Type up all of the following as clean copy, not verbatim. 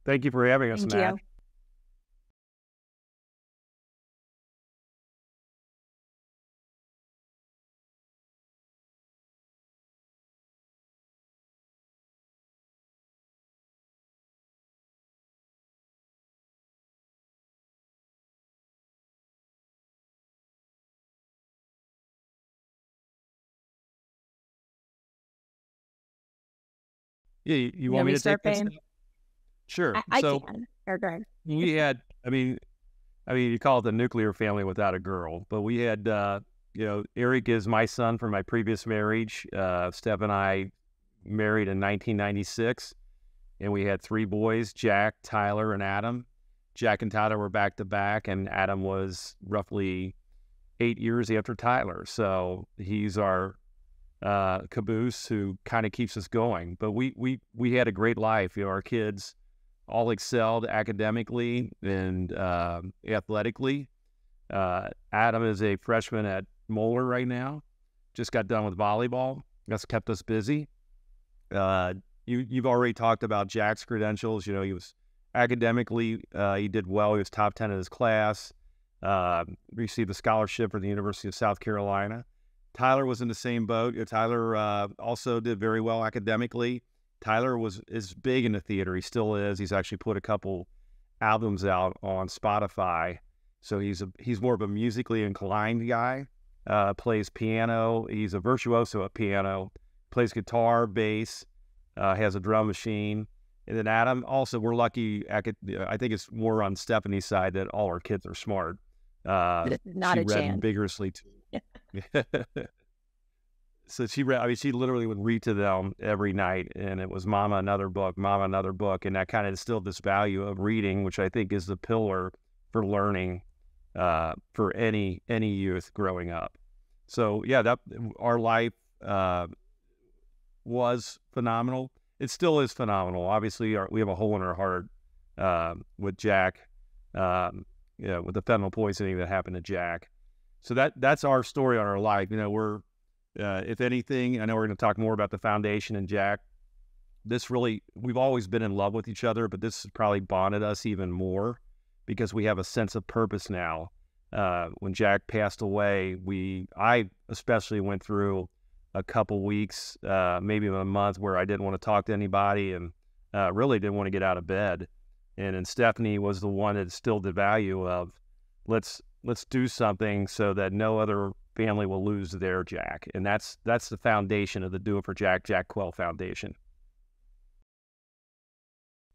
Thank you for having us, Thank Matt. you. Yeah, you You want want me me to to take start this paying? now? Sure. I So can. Or go ahead. we had, you call it the nuclear family without a girl, but we had, Eric is my son from my previous marriage. Steph and I married in 1996, and we had three boys: Jack, Tyler, and Adam. Jack and Tyler were back to back, and Adam was roughly 8 years after Tyler. So he's our caboose who kind of keeps us going. But we had a great life. Our kids all excelled academically and athletically. Adam is a freshman at Moeller right now. Just got done with volleyball. That's kept us busy. Uh, you've already talked about Jack's credentials. He was academically, he did well. He was top 10 in his class. Received a scholarship for the University of South Carolina. Tyler was in the same boat. Tyler also did very well academically. Tyler is big in the theater. He still is. He's actually put a couple albums out on Spotify. So he's more of a musically inclined guy. Plays piano. He's a virtuoso at piano. Plays guitar, bass. Has a drum machine. And then Adam, also, we're lucky. I think it's more on Stephanie's side that all our kids are smart. Not She a read chance. vigorously too. So she read. She literally would read to them every night, and it was "Mama, another book, Mama, another book," and that kind of instilled this value of reading, which I think is the pillar for learning for any youth growing up. So yeah, that our life was phenomenal. It still is phenomenal. Obviously, we have a hole in our heart with Jack, with the fentanyl poisoning that happened to Jack. So that's our story on our life. We're if anything, I know we're going to talk more about the foundation and Jack. We've always been in love with each other, but this has probably bonded us even more because we have a sense of purpose now. When Jack passed away, I especially went through a couple weeks, maybe a month, where I didn't want to talk to anybody and really didn't want to get out of bed. And then Stephanie was the one that instilled the value of let's do something so that no other family will lose their Jack. And that's the foundation of the Do It for Jack Quell Foundation.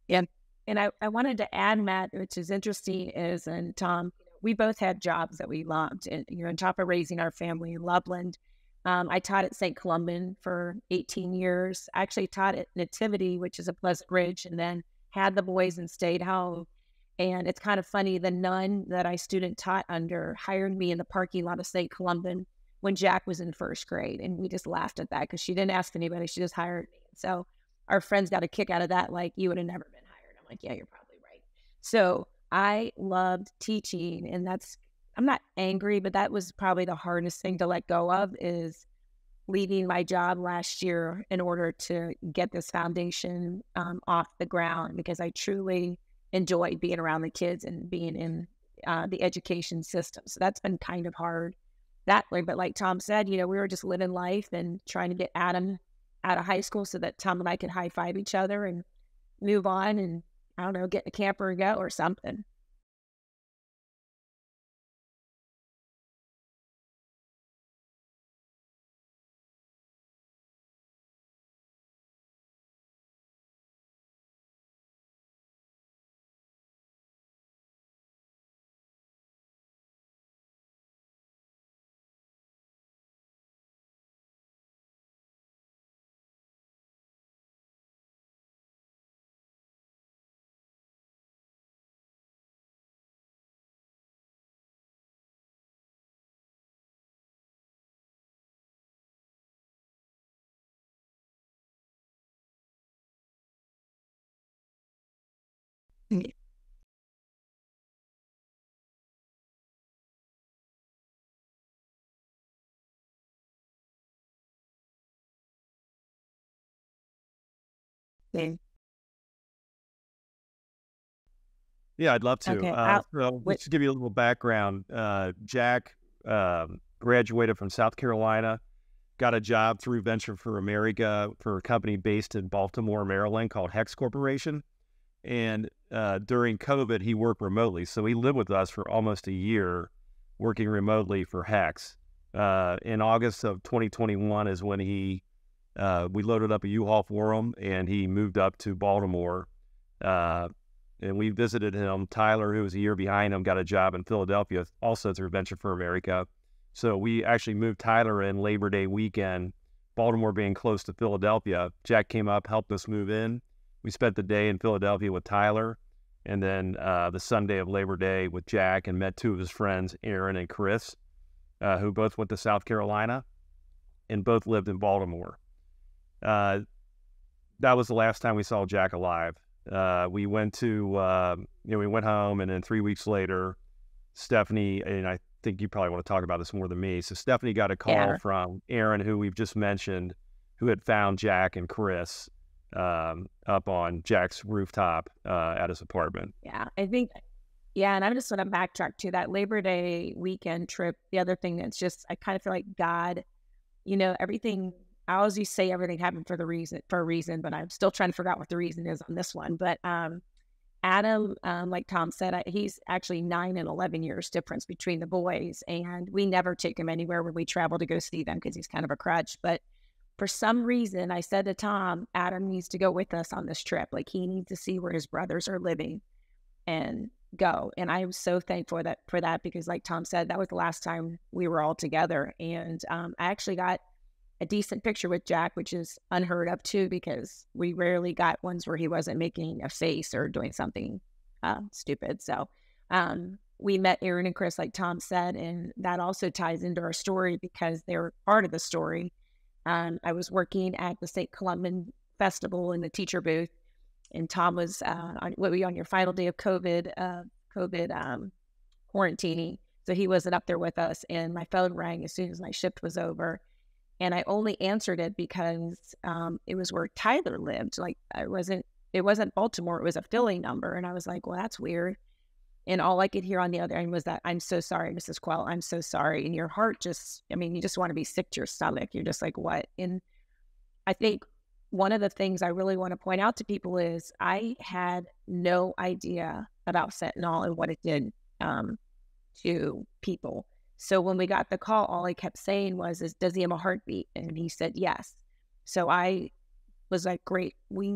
Yeah. And I wanted to add, Matt, which is interesting, is, and Tom, we both had jobs that we loved. And, on top of raising our family in Loveland, I taught at St. Columban for 18 years. I actually taught at Nativity, which is a Pleasant Ridge, and then had the boys and stayed home. And it's kind of funny, the nun that I student taught under hired me in the parking lot of St. Columban when Jack was in first grade. And we just laughed at that because she didn't ask anybody. She just hired me. So our friends got a kick out of that. Like, you would have never been hired. I'm like, yeah, you're probably right. So I loved teaching. And I'm not angry, but that was probably the hardest thing to let go of, is leaving my job last year in order to get this foundation off the ground, because I truly enjoyed being around the kids and being in the education system. So that's been kind of hard that way. But like Tom said, we were just living life and trying to get Adam out of high school so that Tom and I could high five each other and move on and, I don't know, get in a camper and go or something. Yeah. Yeah, I'd love to. Okay. Out. So What? just to give you a little background, Jack graduated from South Carolina, got a job through Venture for America for a company based in Baltimore, Maryland called Hex Corporation. And during COVID, he worked remotely. So he lived with us for almost a year working remotely for Hex. In August of 2021 is when we loaded up a U-Haul for him and he moved up to Baltimore. Uh, and we visited him. Tyler, who was a year behind him, got a job in Philadelphia, also through Venture for America. So we actually moved Tyler in Labor Day weekend, Baltimore being close to Philadelphia. Jack came up, helped us move in. We spent the day in Philadelphia with Tyler, and then the Sunday of Labor Day with Jack, and met two of his friends, Aaron and Chris, who both went to South Carolina and both lived in Baltimore. Uh, that was the last time we saw Jack alive. We went we went home, and then 3 weeks later, Stephanie, and I think you probably want to talk about this more than me. So Stephanie got a call Yeah. from Aaron, who we've just mentioned, who had found Jack and Chris up on Jack's rooftop at his apartment. Yeah. I think. Yeah, and I'm just going to backtrack to that Labor Day weekend trip. The other thing that's just, I kind of feel like God, everything. I always used to say everything happened for a reason, but I'm still trying to figure out what the reason is on this one. But Adam, like Tom said, he's actually 9 and 11 years difference between the boys, and we never take him anywhere when we travel to go see them because he's kind of a crutch. But for some reason, I said to Tom, Adam needs to go with us on this trip. Like he needs to see where his brothers are living and go. And I was so thankful for that because, like Tom said, that was the last time we were all together. And I actually got a decent picture with Jack, which is unheard of too, because we rarely got ones where he wasn't making a face or doing something stupid. So we met Aaron and Chris, like Tom said, and that also ties into our story because they're part of the story. I was working at the St. Columban Festival in the teacher booth, and Tom was on your final day of COVID quarantining, so he wasn't up there with us. And my phone rang as soon as my shift was over, and I only answered it because it was where Tyler lived. Like it wasn't Baltimore; it was a Philly number, and I was like, "Well, that's weird." And all I could hear on the other end was that, "I'm so sorry, Mrs. Quell. I'm so sorry." And your heart you just want to be sick to your stomach. You're just like, "What?" And I think one of the things I really want to point out to people is I had no idea about fentanyl and what it did to people. So when we got the call, all I kept saying is, does he have a heartbeat? And he said, yes. So I was like, great. We,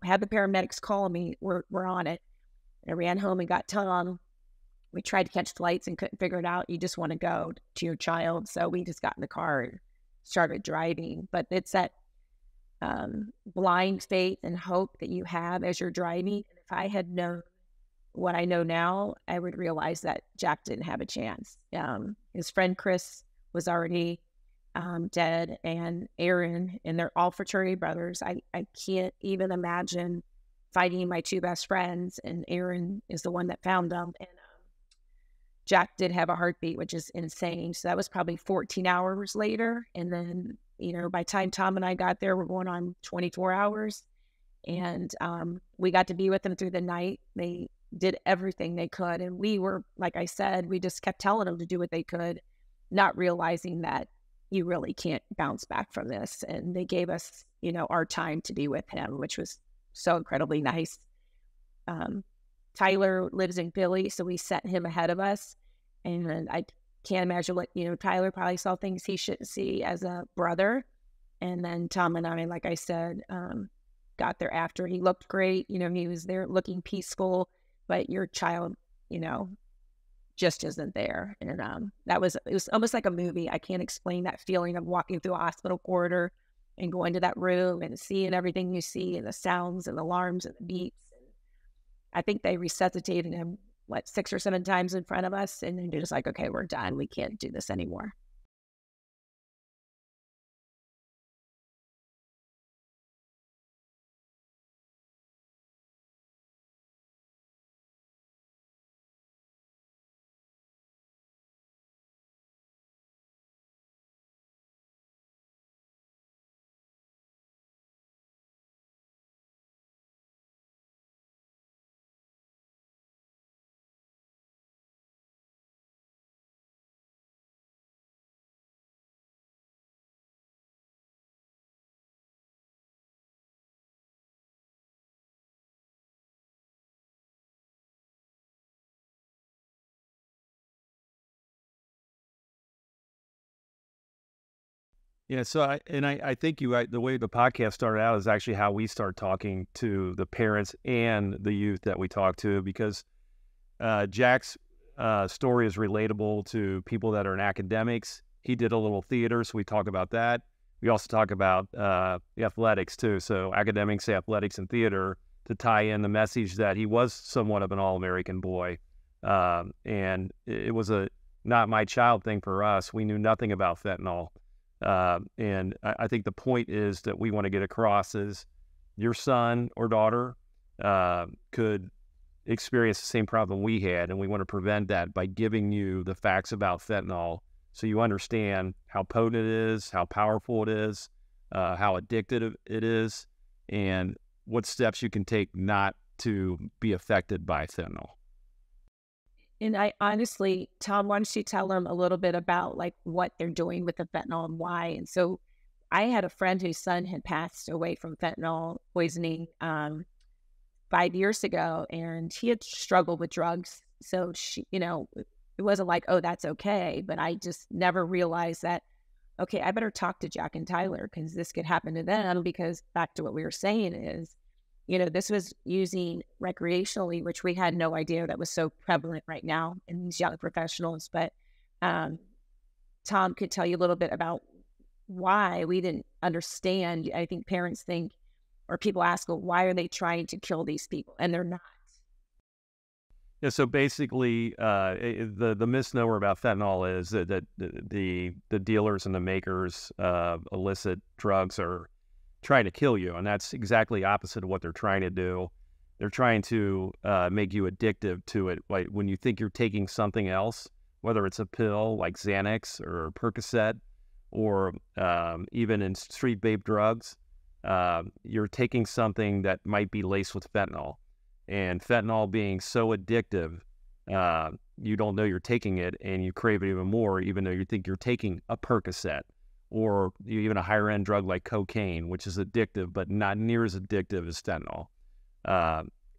had the paramedics call me. We're on it. I ran home and got Tom. We tried to catch flights and couldn't figure it out. You just want to go to your child. So we just got in the car and started driving. But it's that blind faith and hope that you have as you're driving. And if I had known what I know now, I would realize that Jack didn't have a chance. His friend Chris was already dead, and Aaron, and they're all fraternity brothers. I can't even imagine fighting my two best friends, and Aaron is the one that found them. And Jack did have a heartbeat, which is insane. So that was probably 14 hours later. And then, by the time Tom and I got there, we're going on 24 hours. And we got to be with them through the night. They did everything they could. And we were, like I said, we just kept telling them to do what they could, not realizing that you really can't bounce back from this. And they gave us, our time to be with him, which was so incredibly nice. Tyler lives in Philly, so we sent him ahead of us. And I can't imagine what, Tyler probably saw things he shouldn't see as a brother. And then Tom and I, like I said, got there after. He looked great. He was there looking peaceful, but your child, just isn't there. And it was almost like a movie. I can't explain that feeling of walking through a hospital corridor and going to that room and seeing everything you see and the sounds and the alarms and the beeps. I think they resuscitated him, 6 or 7 times in front of us. And then they're just like, okay, we're done. We can't do this anymore. Yeah, so I think the way the podcast started out is actually how we start talking to the parents and the youth that we talk to, because Jack's story is relatable to people that are in academics. He did a little theater, so we talk about that. We also talk about the athletics too, so academics, athletics, and theater, to tie in the message that he was somewhat of an all-American boy. And it was a not my child thing for us. We knew nothing about fentanyl. And I think the point is that we want to get across is your son or daughter could experience the same problem we had, and we want to prevent that by giving you the facts about fentanyl so you understand how potent it is, how powerful it is, how addictive it is, and what steps you can take not to be affected by fentanyl. And I honestly, Tom, why don't you tell them a little bit about like what they're doing with the fentanyl and why? And so I had a friend whose son had passed away from fentanyl poisoning 5 years ago, and he had struggled with drugs. So she, it wasn't like, oh, that's okay. But I just never realized that, okay, I better talk to Jack and Tyler because this could happen to them, because back to what we were saying is, this was using recreationally, which we had no idea that was so prevalent right now in these young professionals. But Tom could tell you a little bit about why we didn't understand. I think parents think, or people ask, well, why are they trying to kill these people? And they're not. Yeah, so basically, the misnomer about fentanyl is that the dealers and the makers of illicit drugs are trying to kill you, and that's exactly opposite of what they're trying to do. They're trying to make you addictive to it. Like when you think you're taking something else, whether it's a pill like Xanax or Percocet, or even in street vape drugs, you're taking something that might be laced with fentanyl. And fentanyl being so addictive, you don't know you're taking it, and you crave it even more, even though you think you're taking a Percocet, or even a higher-end drug like cocaine, which is addictive, but not near as addictive as fentanyl.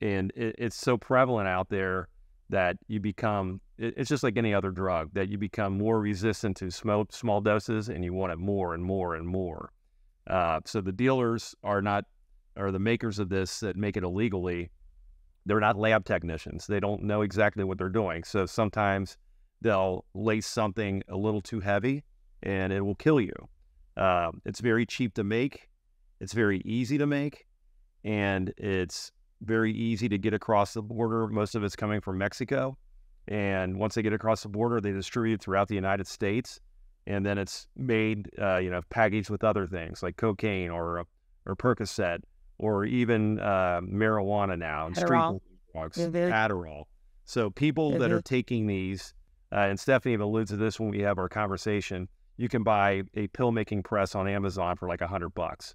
And it's so prevalent out there that you become, it's just like any other drug, that you become more resistant to small doses, and you want it more and more and more. So the dealers are the makers of this that make it illegally. They're not lab technicians. They don't know exactly what they're doing. So sometimes they'll lace something a little too heavy, and it will kill you. It's very cheap to make. It's very easy to make. And it's very easy to get across the border. Most of it's coming from Mexico. And once they get across the border, they distribute throughout the United States. And then it's made, packaged with other things like cocaine or Percocet, or even marijuana now, and street drugs, Adderall. So people that are taking these, and Stephanie alludes to this when we have our conversation, you can buy a pill-making press on Amazon for like $100.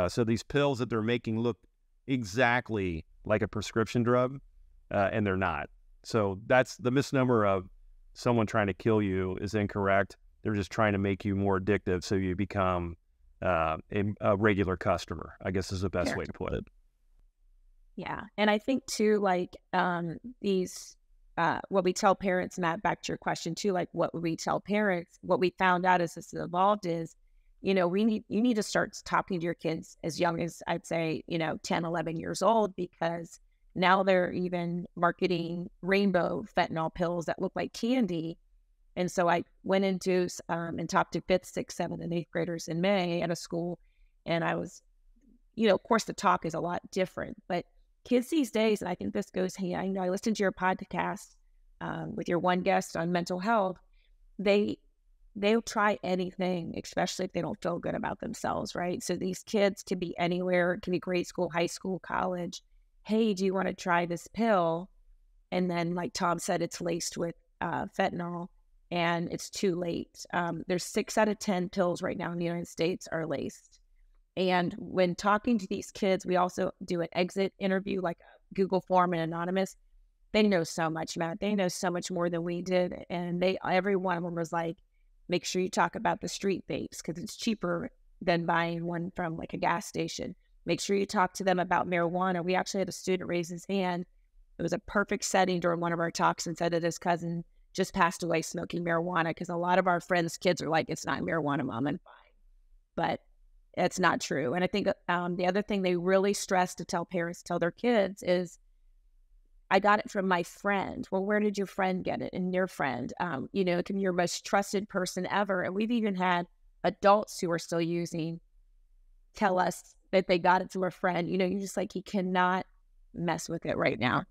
So these pills that they're making look exactly like a prescription drug, and they're not. So that's the misnomer of someone trying to kill you is incorrect. They're just trying to make you more addictive so you become a regular customer, I guess is the best way to put it. Yeah. And I think too, like these, what we tell parents, Matt, back to your question too, like what we tell parents, what we found out as this evolved is, you need to start talking to your kids as young as, I'd say, 10, 11 years old, because now they're even marketing rainbow fentanyl pills that look like candy. And so I went into and talked to 5th, 6th, 7th, and 8th graders in May at a school. And I was, of course, the talk is a lot different. But kids these days, and I think this goes hand, I listened to your podcast with your one guest on mental health. They'll try anything, especially if they don't feel good about themselves, right? So these kids can be anywhere. It can be grade school, high school, college. Hey, do you want to try this pill? And then, like Tom said, it's laced with fentanyl. And it's too late. There's 6 out of 10 pills right now in the United States are laced. And when talking to these kids, we also do an exit interview, like a Google form and anonymous. They know so much, Matt. They know so much more than we did. And every one of them was like, make sure you talk about the street vapes because it's cheaper than buying one from like a gas station. Make sure you talk to them about marijuana. We actually had a student raise his hand. It was a perfect setting during one of our talks, and said that his cousin just passed away smoking marijuana, because a lot of our friends' kids are like, it's not marijuana, Mom, I'm fine. but it's not true. And I think the other thing they really stress to tell parents, tell their kids is, I got it from my friend. Well, where did your friend get it? And your friend, it can be your most trusted person ever. And we've even had adults who are still using tell us that they got it through a friend. You're just like, you cannot mess with it right now.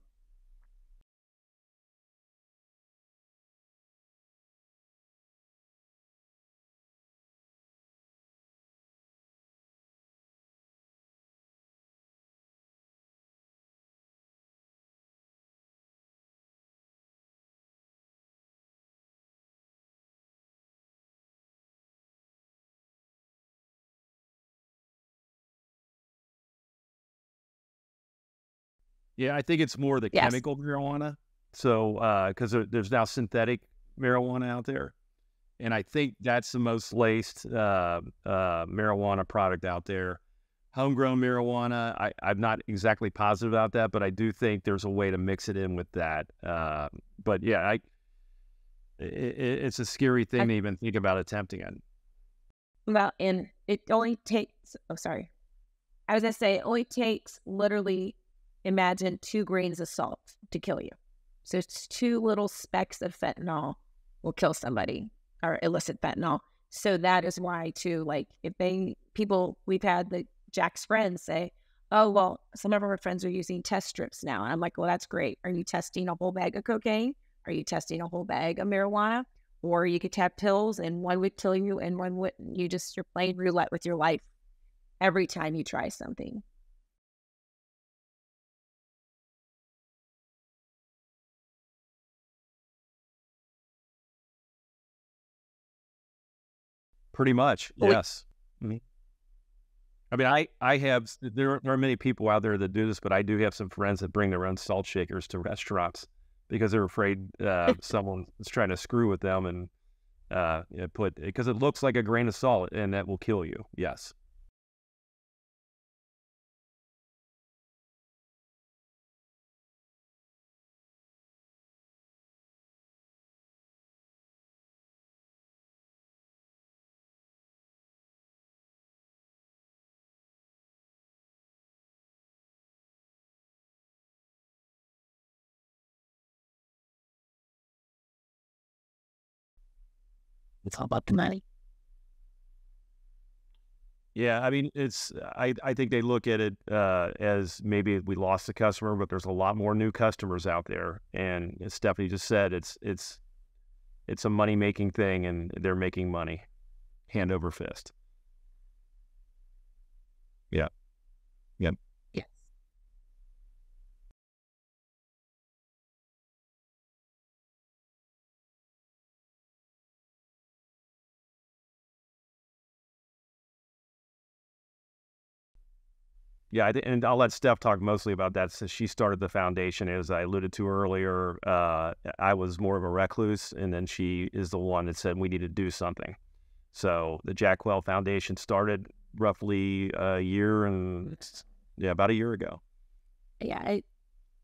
Yeah, I think it's more the Yes. chemical marijuana. So, because there's now synthetic marijuana out there, and I think that's the most laced marijuana product out there. Homegrown marijuana, I'm not exactly positive about that, but I do think there's a way to mix it in with that. But yeah, it's a scary thing to even think about attempting it. Well, and it only takes, oh, sorry. I was going to say, it only takes literally, imagine 2 grains of salt to kill you. So it's 2 little specks of fentanyl will kill somebody, or illicit fentanyl. So that is why, too, like, we've had Jack's friends say, oh, well, some of our friends are using test strips now. And I'm like, well, that's great. Are you testing a whole bag of cocaine? Are you testing a whole bag of marijuana? Or you could have pills and one would kill you and one wouldn't. You're playing roulette with your life every time you try something. Pretty much, But yes. Mhm. I mean, I have there are many people out there that do this, but I do have some friends that bring their own salt shakers to restaurants because they're afraid someone is trying to screw with them and because it looks like a grain of salt and that will kill you. Yes. it's all about the money. Yeah, I mean, I think they look at it as maybe we lost the customer, but there's a lot more new customers out there. And as Stephanie just said, it's a money making thing, and they're making money hand over fist. Yeah. Yeah. Yes. Yeah, and I'll let Steph talk mostly about that since she started the foundation. As I alluded to earlier, I was more of a recluse, and then she is the one that said we need to do something. So the Jack Quehl Foundation started roughly a year and about a year ago. Yeah.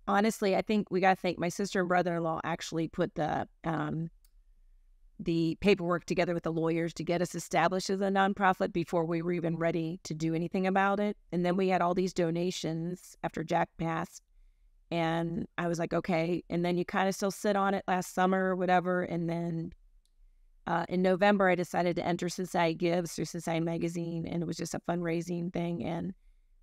Honestly, I think we got to thank my sister and brother-in-law actually put the paperwork together with the lawyers to get us established as a nonprofit before we were even ready to do anything about it. And then we had all these donations after Jack passed. And I was like, okay. And then you kind of still sit on it last summer or whatever. And then in November, I decided to enter Society Gives through Society Magazine. And it was just a fundraising thing. And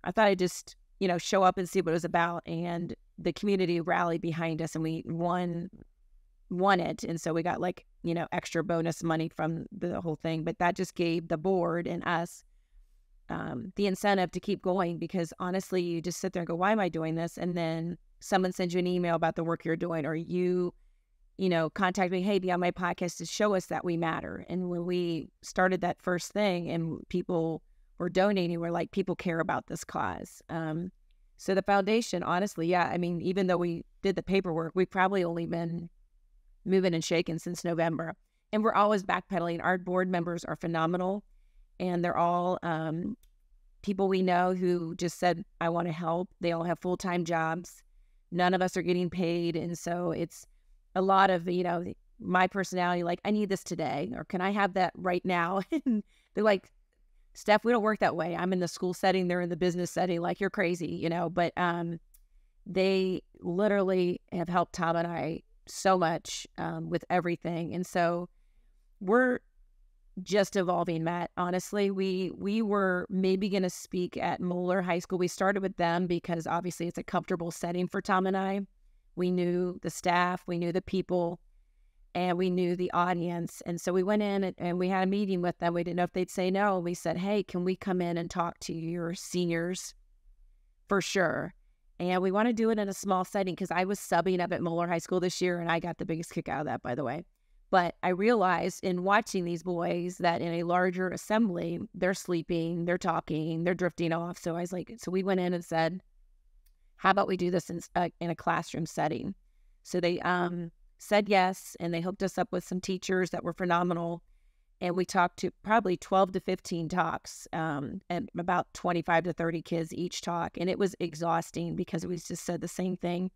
I thought I'd just, show up and see what it was about. And the community rallied behind us and we won it. And so we got extra bonus money from the whole thing. But that just gave the board and us the incentive to keep going, because honestly, you just sit there and go, why am I doing this? And then someone sends you an email about the work you're doing, or you contact me, hey, be on my podcast to show us that we matter. And when we started that first thing and people were donating, we're like, people care about this cause. So the foundation, honestly, yeah, I mean, even though we did the paperwork, we've probably only been moving and shaking since November. And we're always backpedaling. Our board members are phenomenal. And they're all people we know who just said, I want to help. They all have full-time jobs. None of us are getting paid. And so it's a lot of, my personality, like, I need this today, or can I have that right now? And they're like, Steph, we don't work that way. I'm in the school setting, they're in the business setting, like you're crazy, but they literally have helped Tom and I so much with everything. And so we're just evolving, Matt. Honestly, we were maybe going to speak at Moeller High School. We started with them because obviously it's a comfortable setting for Tom and I. We knew the staff, we knew the people, and we knew the audience. And so we went in and we had a meeting with them. We didn't know if they'd say no. And we said, hey, can we come in and talk to your seniors? For sure. And we want to do it in a small setting because I was subbing up at Moeller High School this year, and I got the biggest kick out of that, by the way. But I realized in watching these boys that in a larger assembly, they're sleeping, they're talking, they're drifting off. So I was like, so we went in and said, how about we do this in a classroom setting? So they said yes, and they hooked us up with some teachers that were phenomenal. And we talked to probably 12 to 15 talks, and about 25 to 30 kids each talk. And it was exhausting because we just said the same thing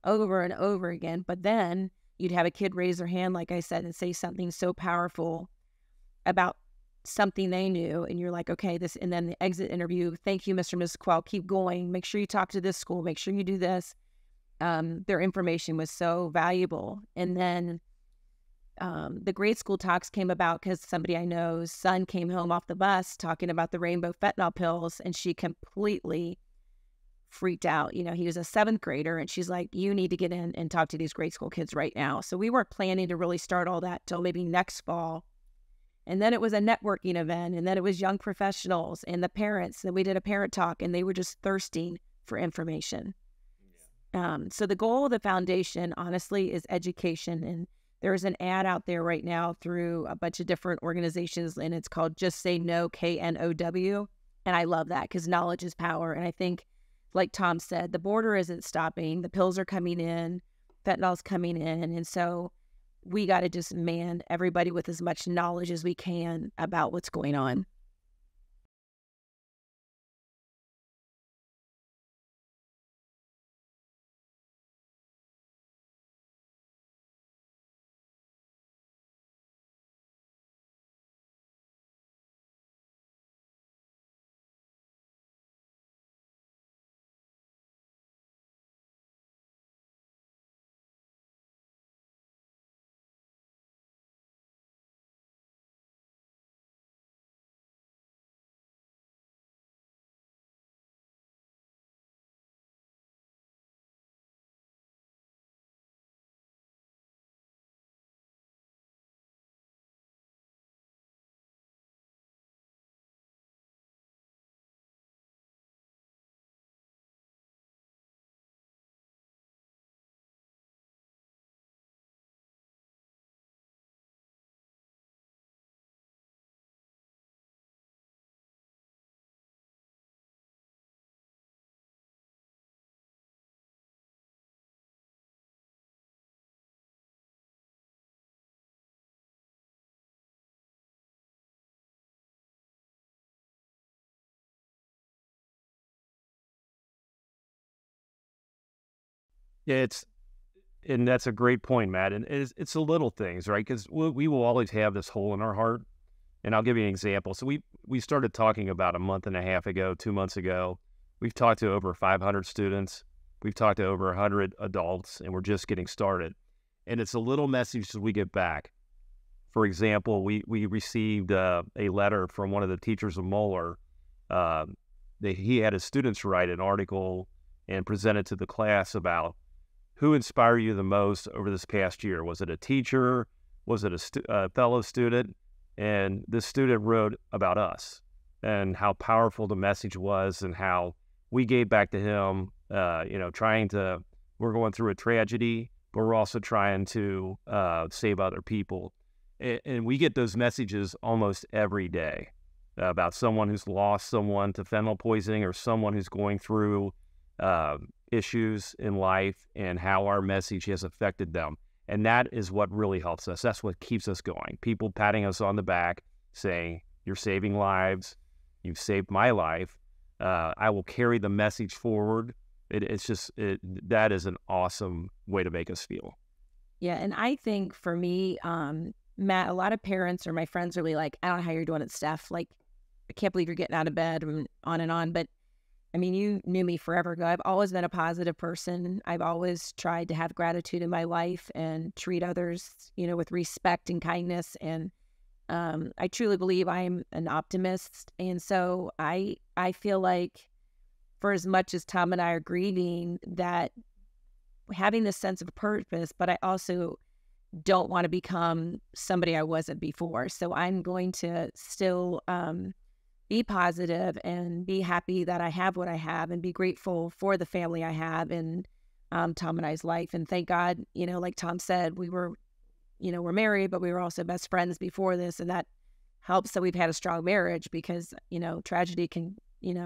over and over again. But then you'd have a kid raise their hand, like I said, and say something so powerful about something they knew. And you're like, okay, this, and then the exit interview. Thank you, Mr. and Mrs. Quehl. Keep going. Make sure you talk to this school. Make sure you do this. Their information was so valuable. And then the grade school talks came about because somebody I know's son came home off the bus talking about the rainbow fentanyl pills, and she completely freaked out. He was a 7th grader, and she's like, you need to get in and talk to these grade school kids right now. So we weren't planning to really start all that till maybe next fall. And then it was a networking event, and then it was young professionals and the parents. And we did a parent talk, and they were just thirsting for information. So the goal of the foundation, honestly, is education. And there's an ad out there right now through a bunch of different organizations, and it's called Just Say No, KNOW. And I love that because knowledge is power. And I think, like Tom said, the border isn't stopping. The pills are coming in, fentanyl's coming in. And so we got to just man everybody with as much knowledge as we can about what's going on. Yeah, and that's a great point, Matt. And it's the little things, right? Because we will always have this hole in our heart. And I'll give you an example. So we started talking about a month and a half ago, 2 months ago. We've talked to over 500 students. We've talked to over 100 adults, and we're just getting started. And it's a little message we get back. For example, we received a letter from one of the teachers of Moeller. He had his students write an article and present it to the class about who inspired you the most over this past year. Was it a teacher? Was it a fellow student? And this student wrote about us and how powerful the message was and how we gave back to him, we're going through a tragedy, but we're also trying to save other people. And we get those messages almost every day about someone who's lost someone to fentanyl poisoning or someone who's going through issues in life and how our message has affected them. And that is what really helps us. That's what keeps us going. People patting us on the back saying, you're saving lives. You've saved my life. I will carry the message forward. That is an awesome way to make us feel. Yeah. And I think for me, Matt, a lot of parents or my friends are really like, I don't know how you're doing it, Steph. Like, I can't believe you're getting out of bed, and on and on. But I mean, you knew me forever ago. I've always been a positive person. I've always tried to have gratitude in my life and treat others, with respect and kindness. And I truly believe I am an optimist. And so I feel like for as much as Tom and I are grieving, that having this sense of purpose, but I also don't want to become somebody I wasn't before. So I'm going to still be positive and be happy that I have what I have and be grateful for the family I have in Tom and I's life. And thank God, like Tom said, we're married, but we were also best friends before this. And that helps that we've had a strong marriage because, tragedy can,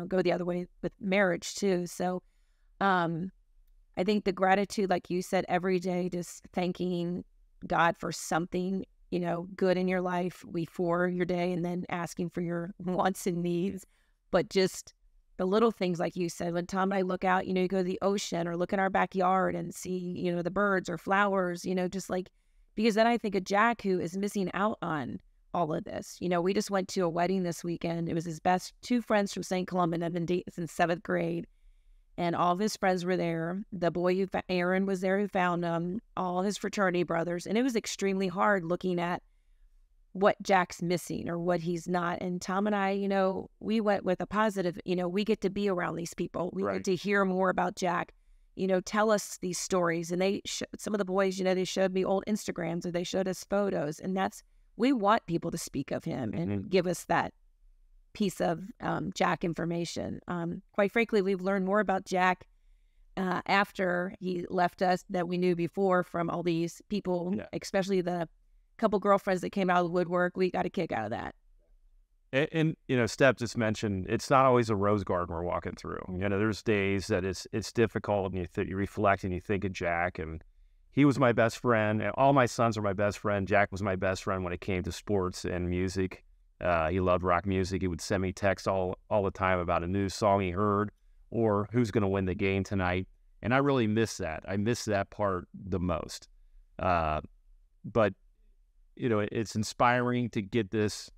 go the other way with marriage too. So I think the gratitude, like you said, every day, just thanking God for something, good in your life before your day, and then asking for your wants and needs. But just the little things, like you said, when Tom and I look out, you go to the ocean or look in our backyard and see, the birds or flowers, just like, because then I think of Jack, who is missing out on all of this. We just went to a wedding this weekend. It was his best two friends from St. Columban have been dating since 7th grade. And all of his friends were there. The boy, Aaron, was there who found him, all his fraternity brothers. And it was extremely hard looking at what Jack's missing or what he's not. And Tom and I, we went with a positive, we get to be around these people. We Right. get to hear more about Jack, tell us these stories. And some of the boys, they showed me old Instagrams or they showed us photos. And we want people to speak of him and give us that piece of Jack information. Quite frankly, we've learned more about Jack after he left us that we knew before from all these people, especially the couple girlfriends that came out of the woodwork. We got a kick out of that. And Steph just mentioned it's not always a rose garden we're walking through. There's days that it's difficult, and you reflect and you think of Jack, and he was my best friend. And all my sons are my best friend. Jack was my best friend when it came to sports and music. He loved rock music. He would send me texts all the time about a new song he heard or who's going to win the game tonight. And I really miss that. I miss that part the most. But, it's inspiring to get this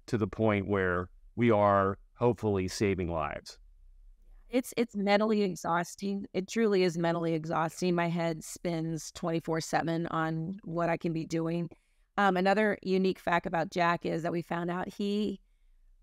to the point where we are hopefully saving lives. It's mentally exhausting. It truly is mentally exhausting. My head spins 24/7 on what I can be doing. Another unique fact about Jack is that we found out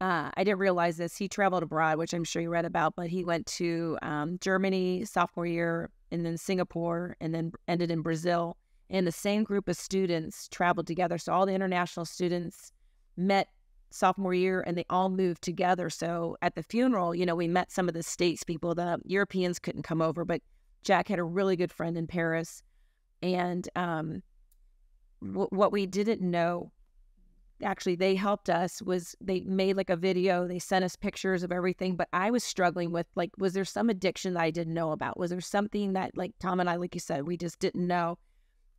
I didn't realize this, he traveled abroad, which I'm sure you read about, but he went to Germany sophomore year and then Singapore and then ended in Brazil. And the same group of students traveled together. So all the international students met sophomore year and they all moved together. So at the funeral, we met some of the States people. The Europeans couldn't come over, but Jack had a really good friend in Paris. And what we didn't know, actually, they helped us, was they made like a video. They sent us pictures of everything. But I was struggling with, like, was there some addiction that I didn't know about? Was there something that, like Tom and I, like you said, we just didn't know?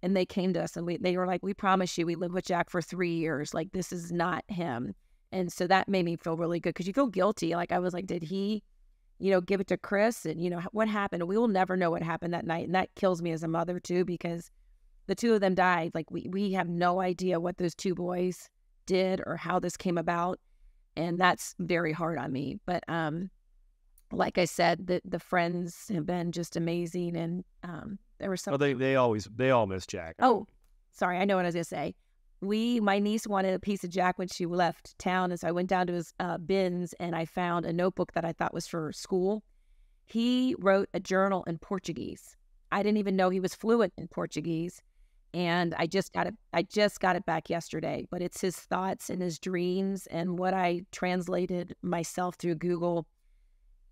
And they came to us and they were like, we promise you, we lived with Jack for 3 years. Like, this is not him. And so that made me feel really good because you feel guilty. Like, I was like, did he, give it to Chris? And, what happened? We will never know what happened that night. And that kills me as a mother too, because the two of them died. Like, we have no idea what those two boys did or how this came about. And that's very hard on me. But like I said, the friends have been just amazing. And there was some. Well, they all miss Jack. Oh, sorry. I know what I was going to say. My niece wanted a piece of Jack when she left town. And so I went down to his bins and I found a notebook that I thought was for school. He wrote a journal in Portuguese. I didn't even know he was fluent in Portuguese. And I just got it back yesterday, but it's his thoughts and his dreams and what I translated myself through Google.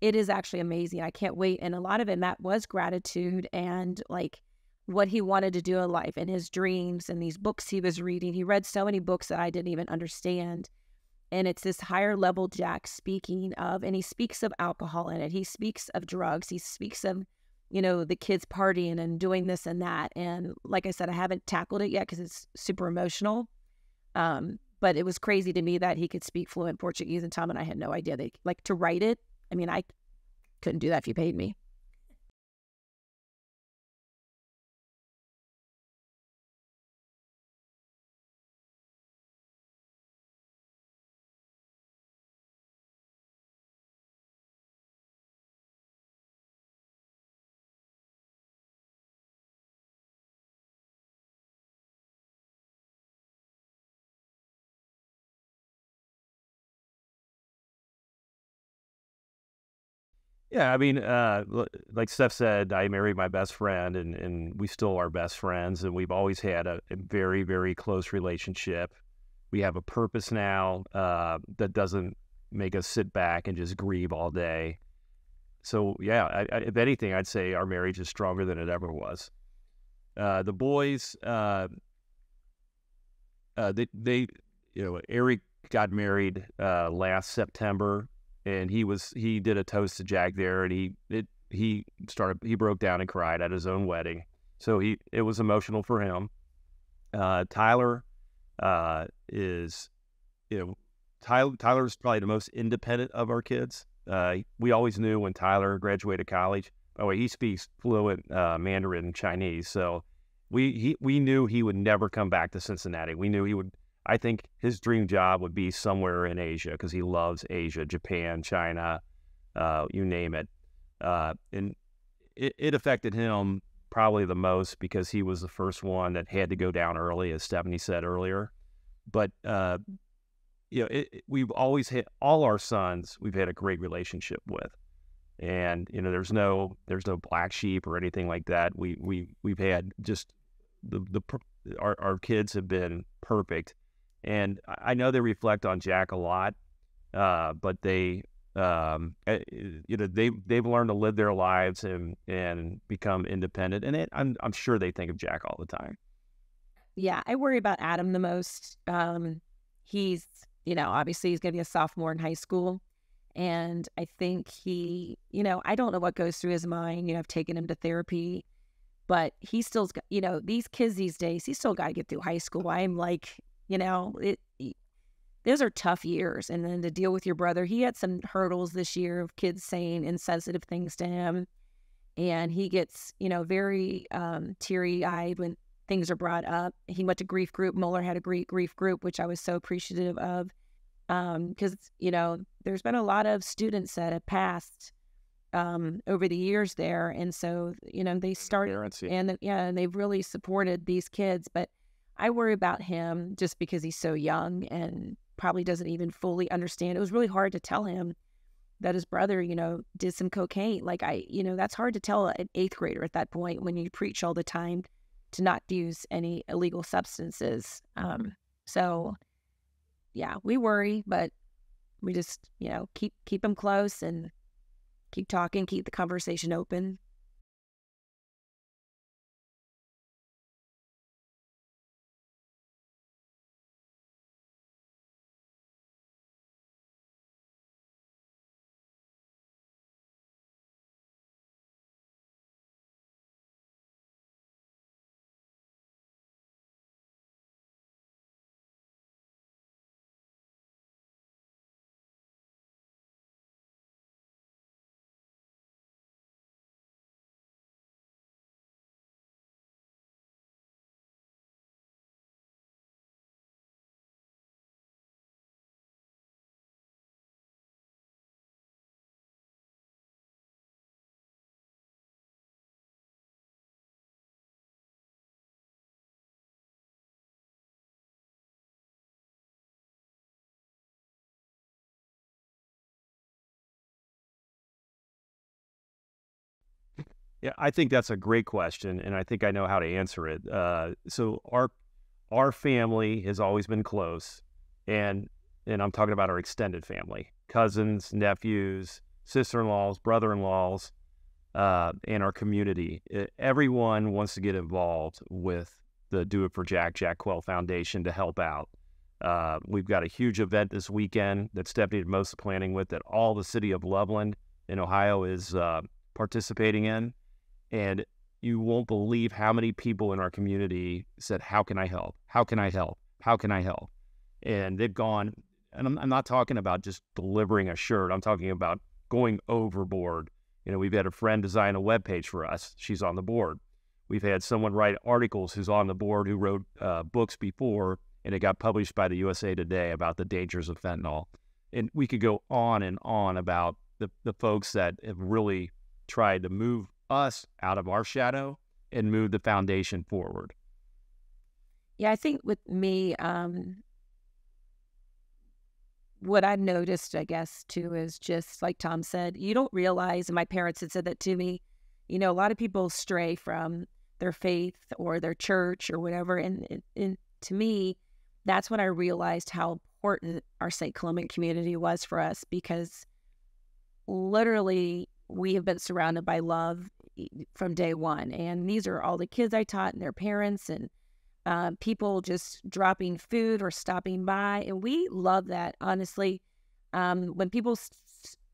It is actually amazing. I can't wait. And a lot of it, Matt, was gratitude and like what he wanted to do in life and his dreams and these books he was reading. He read so many books that I didn't even understand. And it's this higher level Jack speaking of, and he speaks of alcohol in it. He speaks of drugs. He speaks of, the kids partying and doing this and that. And like I said, I haven't tackled it yet because it's super emotional. But it was crazy to me that he could speak fluent Portuguese, and Tom and I had no idea. Like, to write it, I mean, I couldn't do that if you paid me. Yeah, I mean, like Steph said, I married my best friend, and we still are best friends, and we've always had a very, very close relationship. We have a purpose now that doesn't make us sit back and just grieve all day. So, yeah, if anything, I'd say our marriage is stronger than it ever was. The boys, they, Eric got married last September, and he did a toast to Jack there, and he broke down and cried at his own wedding, so it was emotional for him. Tyler is Tyler's probably the most independent of our kids. We always knew when Tyler graduated college. By the way, he speaks fluent Mandarin and Chinese, so we knew he would never come back to Cincinnati. We knew he would. I think his dream job would be somewhere in Asia because he loves Asia, Japan, China, you name it. And it affected him probably the most because he was the first one that had to go down early, as Stephanie said earlier. But we've always had all our sons. We've had a great relationship with, and there's no black sheep or anything like that. We've had just our kids have been perfect. And I know they reflect on Jack a lot, but they've learned to live their lives and become independent. And I'm sure they think of Jack all the time. Yeah, I worry about Adam the most. He's, obviously he's going to be a sophomore in high school. And I think I don't know what goes through his mind. I've taken him to therapy, but he still's got, these kids these days, he's still got to get through high school. I'm like, those are tough years. And then to deal with your brother, he had some hurdles this year of kids saying insensitive things to him. And he gets, very teary-eyed when things are brought up. He went to grief group. Mueller had a great grief group, which I was so appreciative of. Because, there's been a lot of students that have passed over the years there. And so, they started, and they've really supported these kids. But I worry about him just because he's so young and probably doesn't even fully understand. It was really hard to tell him that his brother, did some cocaine. Like that's hard to tell an 8th grader at that point when you preach all the time to not use any illegal substances. So yeah, we worry, but we just, keep them close and keep talking, keep the conversation open. Yeah, I think that's a great question, and I think I know how to answer it. So our family has always been close, and I'm talking about our extended family: cousins, nephews, sister-in-laws, brother-in-laws, and our community. Everyone wants to get involved with the Do It for Jack Quehl Foundation to help out. We've got a huge event this weekend that Stephanie did most of the planning with, that all the city of Loveland in Ohio is participating in. And you won't believe how many people in our community said, "How can I help? How can I help? How can I help?" And they've gone, and I'm not talking about just delivering a shirt. I'm talking about going overboard. We've had a friend design a webpage for us. She's on the board. We've had someone write articles who's on the board, who wrote books before, and it got published by the USA Today about the dangers of fentanyl. And we could go on and on about the folks that have really tried to move us out of our shadow and move the foundation forward. Yeah, I think with me, what I've noticed, I guess, too, is just like Tom said, you don't realize, and my parents had said that to me, a lot of people stray from their faith or their church or whatever. And to me, that's when I realized how important our St. Clement community was for us, because literally we have been surrounded by love from day one. And these are all the kids I taught and their parents, and people just dropping food or stopping by. And we love that, honestly. When people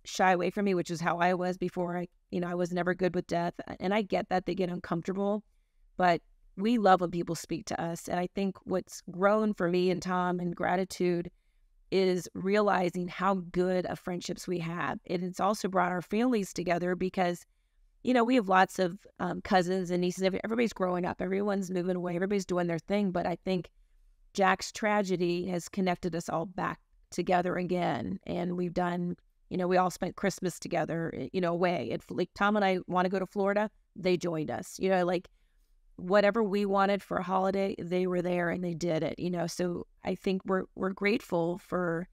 shy away from me, which is how I was before, I was never good with death. And I get that they get uncomfortable, but we love when people speak to us. And I think what's grown for me and Tom in gratitude is realizing how good of friendships we have. And it's also brought our families together because, we have lots of cousins and nieces. Everybody's growing up. Everyone's moving away. Everybody's doing their thing. But I think Jack's tragedy has connected us all back together again. And we've done, we all spent Christmas together, away. Like Tom and I want to go to Florida. They joined us, like whatever we wanted for a holiday, they were there and they did it, So I think we're grateful for,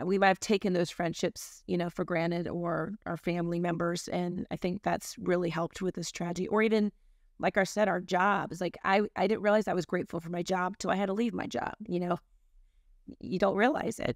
we might have taken those friendships, for granted, or our family members. And I think that's really helped with this tragedy. Or even, like I said, our jobs. Like I didn't realize I was grateful for my job till I had to leave my job, You don't realize it.